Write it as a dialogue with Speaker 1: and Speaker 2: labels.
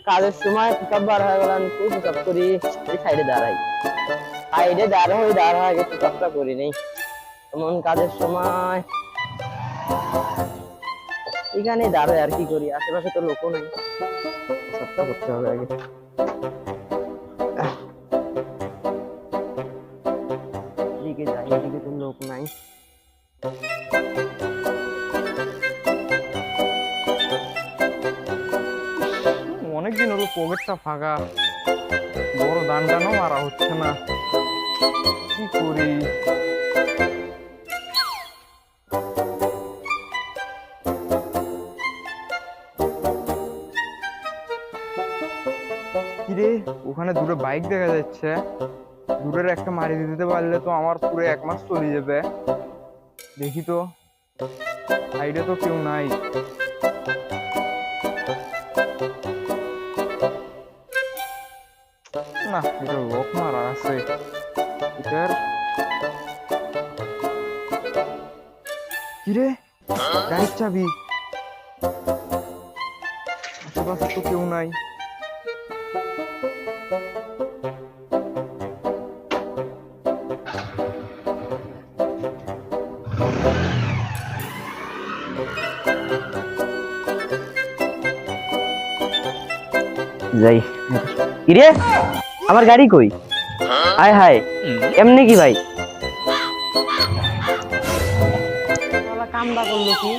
Speaker 1: কাজের সময় পিকআপ বার হয়ে গেলাম, তুই পিকআপ করি এই সাইডে দাঁড়াই, সাইডে দাঁড়া আগে পিকআপটা করি নেই। এমন কাজের সময় এখানে দাঁড়ায় আর কি করি, আশেপাশে তো লোকও নাই, সবটা করতে হবে আগে। এদিকে যাই, এদিকে তো লোক নাই।
Speaker 2: অনেকদিন হলো পকেটটা ফাঁকা, বড় দান টানও মারা হচ্ছে না, কি করি? কিরে, ওখানে দূরে বাইক দেখা যাচ্ছে, দূরের একটা মারি দিতে পারলে তো আমার পুরো 1 মাস চলে যাবে। দেখি তো, সাইডে তো কেউ নাই। না, এটা লোক মারা আছে। এটার কিরে, গাড়ির চাবি, আশেপাশে তো কেউ নাই।
Speaker 1: যাই, কিরে আমার গাড়ি কই? হায় হায়, এমনি কি ভাই কামটা করলো কি?